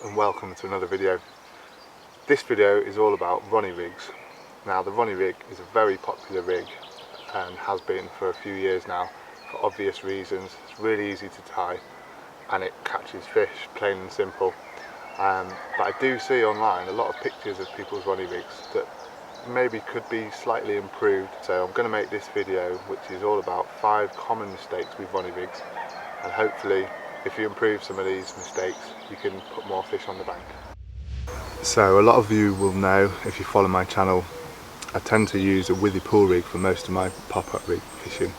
and welcome to another video. This video is all about Ronnie rigs. Now the Ronnie rig is a very popular rig and has been for a few years now for obvious reasons. It's really easy to tie and it catches fish, plain and simple. But I do see online a lot of pictures of people's Ronnie rigs that maybe could be slightly improved. So I'm going to make this video which is all about 5 common mistakes with Ronnie rigs, and hopefully if you improve some of these mistakes you can put more fish on the bank. So a lot of you will know, if you follow my channel, I tend to use a withy pool rig for most of my pop-up rig fishing.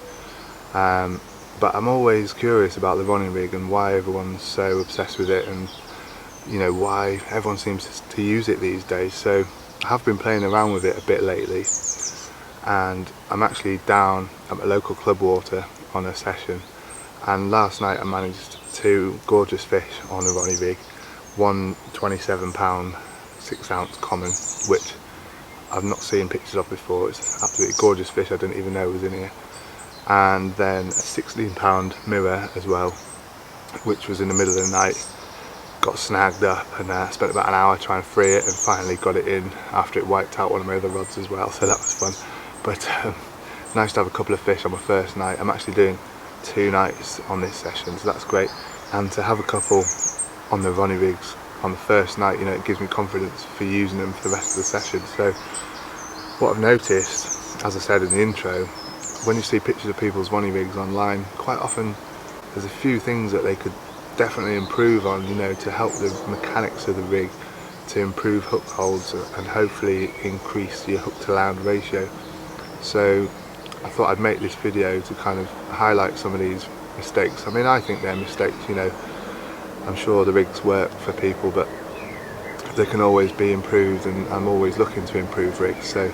But I'm always curious about the Ronnie rig and why everyone's so obsessed with it, and you know why everyone seems to use it these days. So I have been playing around with it a bit lately, and I'm actually down at my local club water on a session, and last night I managed 2 gorgeous fish on a Ronnie rig. One 27-pound 6-ounce common, which I've not seen pictures of before. It's absolutely gorgeous fish, I didn't even know was in here. And then a 16-pound mirror as well, which was in the middle of the night. Got snagged up and spent about an hour trying to free it, and finally got it in after it wiped out one of my other rods as well, so that was fun. But nice to have a couple of fish on my first night. I'm actually doing 2 nights on this session, so that's great. And to have a couple on the Ronnie rigs on the first night, you know, it gives me confidence for using them for the rest of the session. So what I've noticed, as I said in the intro, when you see pictures of people's Ronnie rigs online, quite often there's a few things that they could definitely improve on, you know, to help the mechanics of the rig, to improve hook holds and hopefully increase your hook to land ratio. So I thought I'd make this video to kind of highlight some of these mistakes. I mean, I think they're mistakes, you know. I'm sure the rigs work for people, but they can always be improved, and I'm always looking to improve rigs. So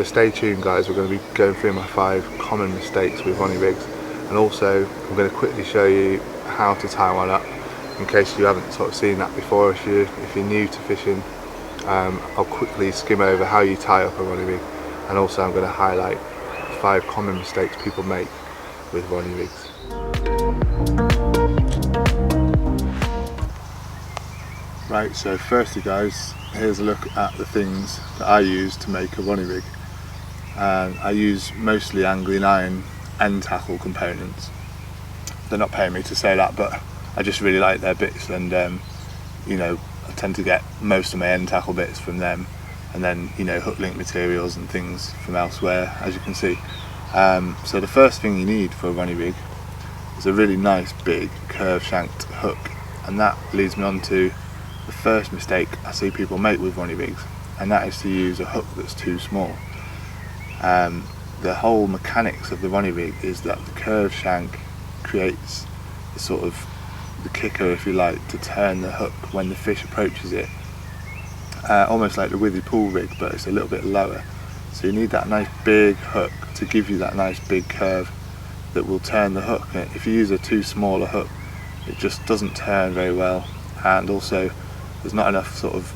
stay tuned guys, we're going to be going through my 5 common mistakes with Ronnie rigs, and also I'm going to quickly show you how to tie one up in case you haven't sort of seen that before. If you're new to fishing, I'll quickly skim over how you tie up a Ronnie rig, and also I'm going to highlight 5 common mistakes people make with Ronnie rigs. Right, so firstly guys, here's a look at the things that I use to make a Ronnie rig. I use mostly angling iron end tackle components. They're not paying me to say that, but I just really like their bits, and you know, I tend to get most of my end tackle bits from them, and then, you know, hook link materials and things from elsewhere, as you can see. So the first thing you need for a Ronnie rig is a really nice big curved shanked hook, and that leads me on to the first mistake I see people make with Ronnie rigs, and that is to use a hook that's too small. The whole mechanics of the Ronnie rig is that the curved shank creates the sort of the kicker, if you like, to turn the hook when the fish approaches it, almost like the withy pool rig, but it's a little bit lower. So you need that nice big hook to give you that nice big curve that will turn the hook. If you use a too small a hook, it just doesn't turn very well, and also there's not enough sort of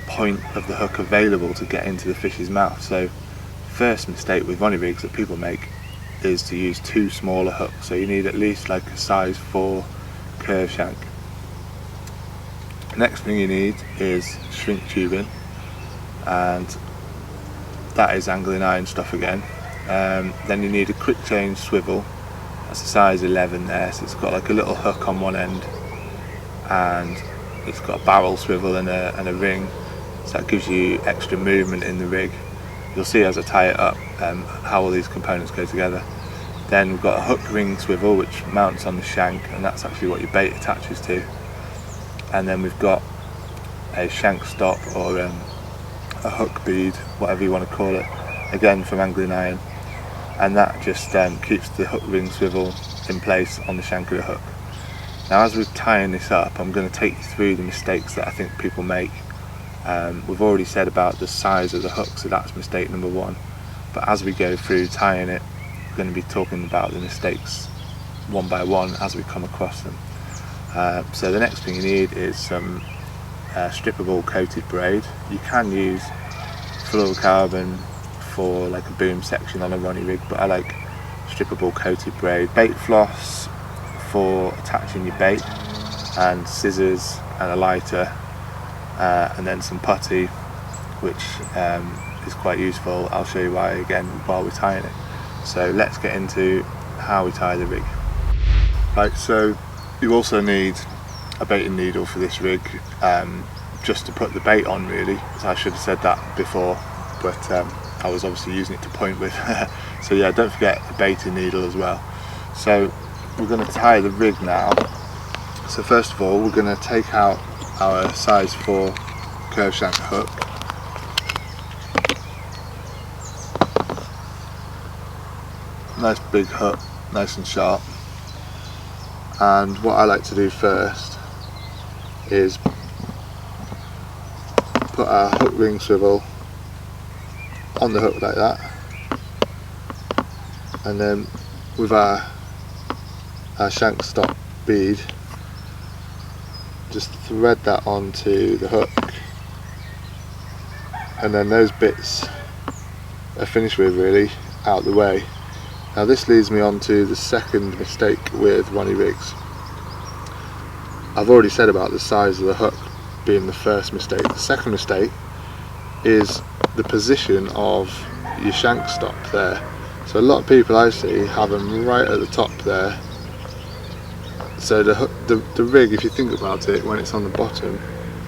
point of the hook available to get into the fish's mouth. So first mistake with Ronnie rigs that people make is to use too small a hook. So you need at least like a size 4 curve shank. Next thing you need is shrink tubing, and that is angling iron stuff again. Then you need a quick change swivel. That's a size 11 there, so it's got like a little hook on one end, and it's got a barrel swivel and a ring, so that gives you extra movement in the rig. You'll see as I tie it up how all these components go together. Then we've got a hook ring swivel which mounts on the shank, and that's actually what your bait attaches to. And then we've got a shank stop, or a hook bead, whatever you want to call it, again from angling iron, and that just keeps the hook ring swivel in place on the shank of the hook. Now as we're tying this up, I'm going to take you through the mistakes that I think people make. We've already said about the size of the hook, so that's mistake number 1, but as we go through tying it, we're going to be talking about the mistakes one by one as we come across them. So the next thing you need is some strippable coated braid. You can use fluorocarbon for like a boom section on a Ronnie rig, but I like strippable coated braid. Bait floss for attaching your bait, and scissors and a lighter, and then some putty, which is quite useful. I'll show you why again while we're tying it. So let's get into how we tie the rig. Right, so you also need a baiting needle for this rig, just to put the bait on really. So I should have said that before, but I was obviously using it to point with. So yeah, don't forget the baiting needle as well. So we're going to tie the rig now. So first of all, we're going to take out our size 4 curve shank hook. Nice big hook, nice and sharp. And what I like to do first is put our hook ring swivel on the hook like that, and then with our shank stop bead, just thread that onto the hook, and then those bits are finished with really, out the way. Now this leads me on to the second mistake with Ronnie rigs. I've already said about the size of the hook being the first mistake. The second mistake is the position of your shank stop there. So a lot of people I see have them right at the top there. So the rig, if you think about it, when it's on the bottom,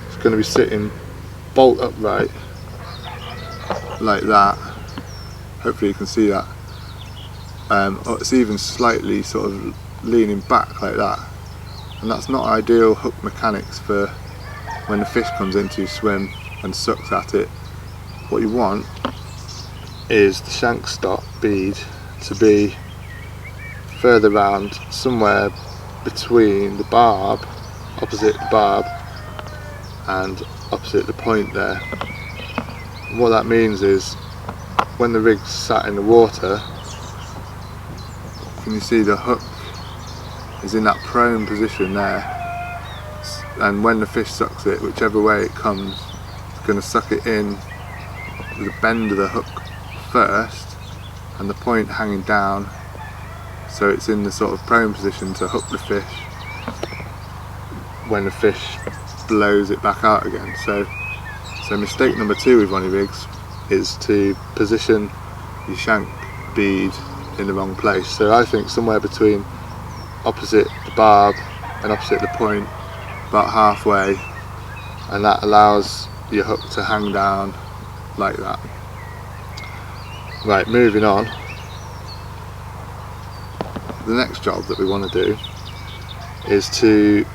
it's going to be sitting bolt upright like that. Hopefully you can see that. Or it's even slightly sort of leaning back like that, and that's not ideal hook mechanics for when the fish comes into swim and sucks at it. What you want is the shank stop bead to be further round, somewhere between the barb, opposite the barb and opposite the point there. And what that means is when the rig's sat in the water, can you see the hook is in that prone position there, and when the fish sucks it, whichever way it comes, it's going to suck it in with the bend of the hook first and the point hanging down, so it's in the sort of prone position to hook the fish when the fish blows it back out again. So mistake number 2 with Ronnie rigs is to position your shank bead in the wrong place. So I think somewhere between opposite the barb and opposite the point, about halfway, and that allows your hook to hang down like that. Right, moving on. The next job that we want to do is to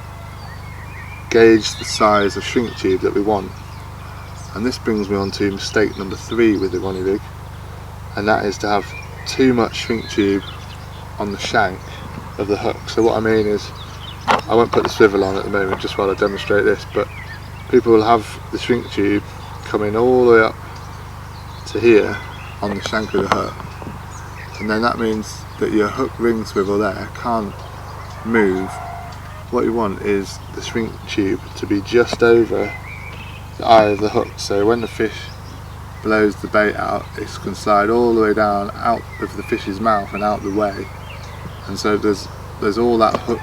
gauge the size of shrink tube that we want, and this brings me on to mistake number 3 with the Ronnie rig, and that is to have too much shrink tube on the shank of the hook. So what I mean is, I won't put the swivel on at the moment just while I demonstrate this, but people will have the shrink tube coming all the way up to here on the shank of the hook, and then that means that your hook ring swivel there can't move. What you want is the shrink tube to be just over the eye of the hook, so when the fish blows the bait out, it can slide all the way down out of the fish's mouth and out the way, and so there's all that hook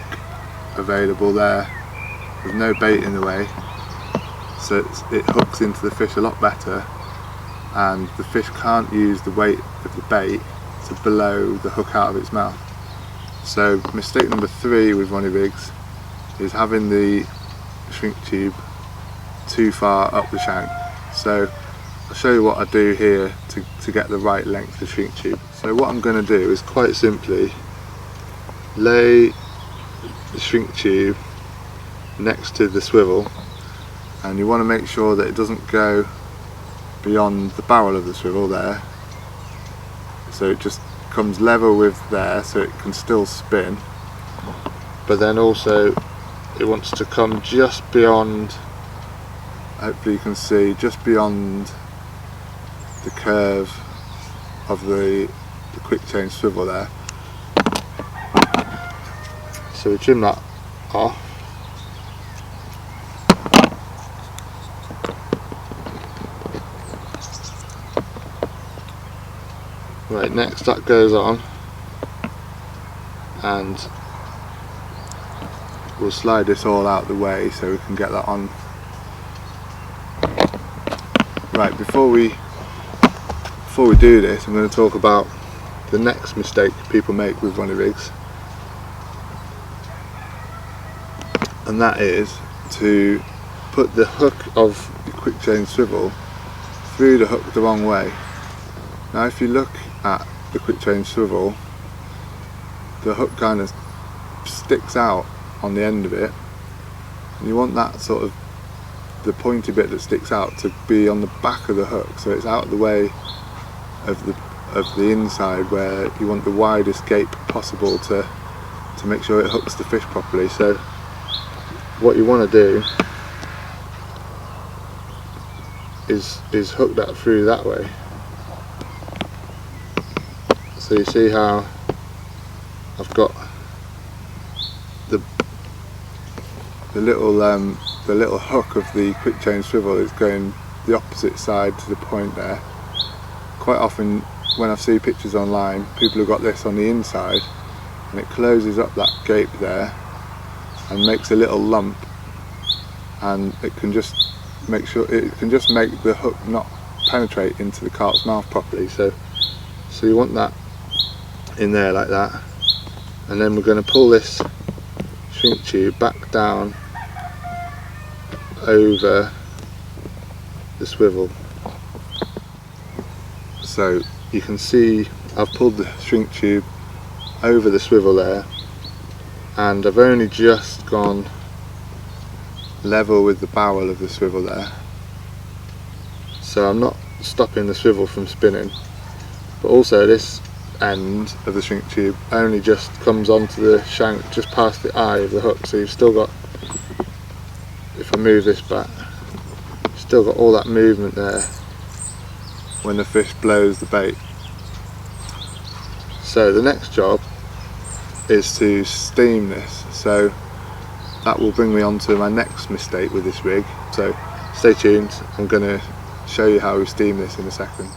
available there with no bait in the way, so it hooks into the fish a lot better, and the fish can't use the weight of the bait to blow the hook out of its mouth. So mistake number 3 with Ronnie rigs is having the shrink tube too far up the shank. So I'll show you what I do here to get the right length of shrink tube. So what I'm going to do is quite simply lay the shrink tube next to the swivel, and you want to make sure that it doesn't go beyond the barrel of the swivel there, so it just comes level with there, so it can still spin, but then also it wants to come just beyond, hopefully you can see, just beyond the curve of the quick change swivel there. So we trim that off. Right, next that goes on, and we'll slide this all out the way so we can get that on. Right, before we do this, I'm going to talk about the next mistake people make with Ronnie rigs, and that is to put the hook of the quick change swivel through the hook the wrong way. Now if you look at the quick change swivel, the hook kind of sticks out on the end of it, and you want that sort of, the pointy bit that sticks out, to be on the back of the hook, so it's out of the way of the inside, where you want the widest gape possible to make sure it hooks the fish properly. So what you want to do is hook that through that way. So you see how I've got the little hook of the quick change swivel is going the opposite side to the point there. Quite often when I see pictures online, people have got this on the inside, and it closes up that gape there and makes a little lump, and it can just make the hook not penetrate into the carp's mouth properly. So you want that in there like that, and then we're going to pull this shrink tube back down over the swivel. So you can see I've pulled the shrink tube over the swivel there, and I've only just gone level with the barrel of the swivel there, so I'm not stopping the swivel from spinning, but also this end of the shrink tube only just comes onto the shank just past the eye of the hook, so you've still got, if I move this back, you've still got all that movement there when the fish blows the bait. So the next job is to steam this, so that will bring me on to my next mistake with this rig, so stay tuned. I'm going to show you how we steam this in a second.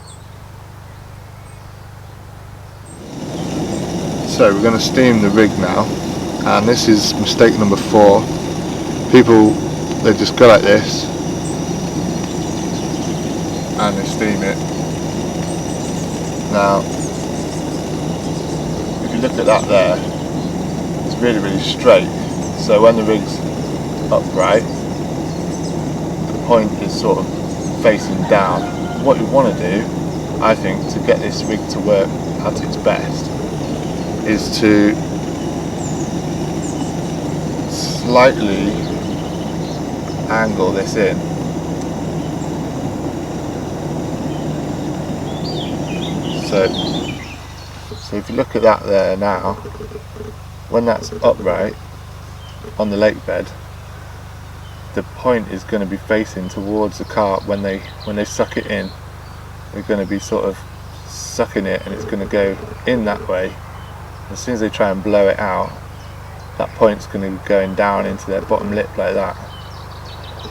So we're going to steam the rig now, and this is mistake number 4. People, they just go like this and they steam it. Now if you look at that there, it's really straight, so when the rig's upright, the point is sort of facing down. What you want to do, I think, to get this rig to work at its best, is to slightly angle this in. So if you look at that there now, when that's upright on the lake bed, the point is going to be facing towards the carp. When they suck it in, they're going to be sort of sucking it, and it's going to go in that way. As soon as they try and blow it out, that point's going to be going down into their bottom lip like that.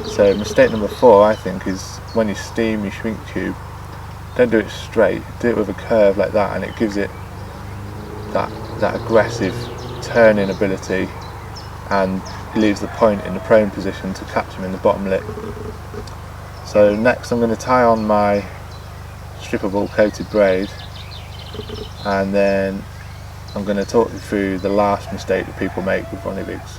So mistake number 4, I think, is when you steam your shrink tube, don't do it straight, do it with a curve like that, and it gives it that aggressive turning ability, and leaves the point in the prone position to catch them in the bottom lip. So next I'm going to tie on my strippable coated braid, and then I'm going to talk you through the last mistake that people make with Ronnie rigs.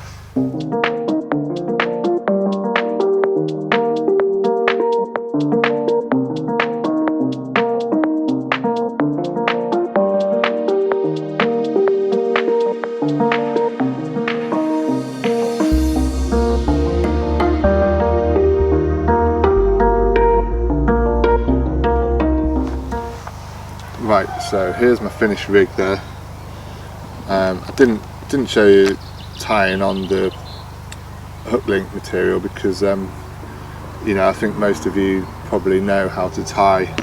Right, so here's my finished rig there. I didn't show you tying on the hook link material because you know, I think most of you probably know how to tie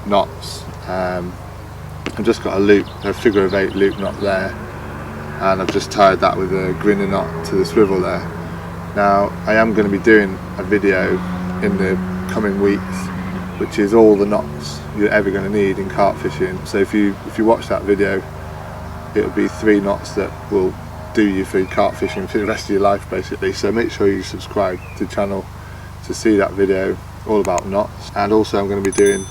knots. I've just got a figure of 8 loop knot there, and I've just tied that with a grinner knot to the swivel there. Now I am going to be doing a video in the coming weeks which is all the knots you're ever going to need in carp fishing. So if you watch that video, it'll be 3 knots that will do you for carp fishing for the rest of your life basically. So make sure you subscribe to the channel to see that video all about knots, and also I'm going to be doing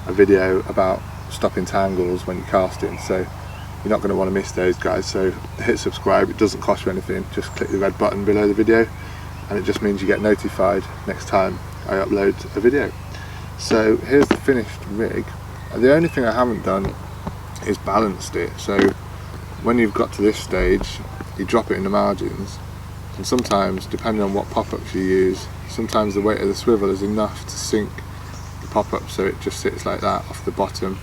a video about stopping tangles when you're casting, so you're not going to want to miss those guys. So hit subscribe, it doesn't cost you anything, just click the red button below the video and it just means you get notified next time I upload a video. So here's the finished rig. The only thing I haven't done is balanced it. So when you've got to this stage, you drop it in the margins, and sometimes, depending on what pop-ups you use, sometimes the weight of the swivel is enough to sink the pop-up so it just sits like that off the bottom.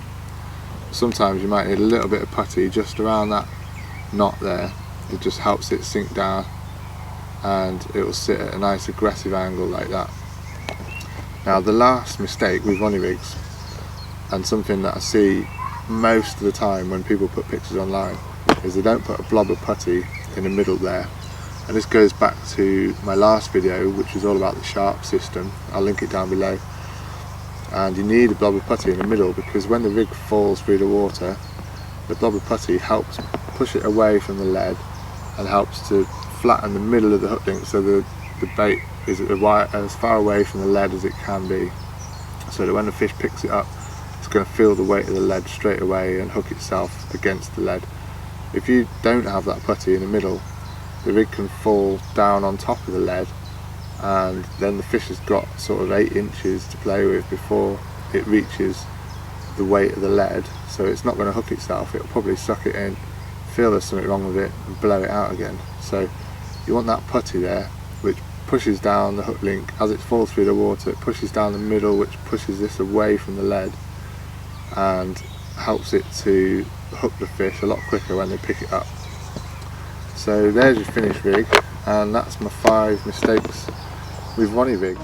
Sometimes you might need a little bit of putty just around that knot there. It just helps it sink down and it will sit at a nice aggressive angle like that. Now the last mistake with Ronnie rigs, and something that I see most of the time when people put pictures online, is they don't put a blob of putty in the middle there. And this goes back to my last video, which was all about the Sharp system. I'll link it down below. And you need a blob of putty in the middle, because when the rig falls through the water, the blob of putty helps push it away from the lead and helps to flatten the middle of the hook link so the bait is as far away from the lead as it can be, so that when the fish picks it up, it's going to feel the weight of the lead straight away and hook itself against the lead. If you don't have that putty in the middle, the rig can fall down on top of the lead, and then the fish has got sort of 8 inches to play with before it reaches the weight of the lead, so it's not going to hook itself. It'll probably suck it in, feel there's something wrong with it, and blow it out again. So you want that putty there, which pushes down the hook link as it falls through the water. It pushes down the middle, which pushes this away from the lead and helps it to hook the fish a lot quicker when they pick it up. So there's your finished rig, and that's my 5 mistakes with Ronnie rigs.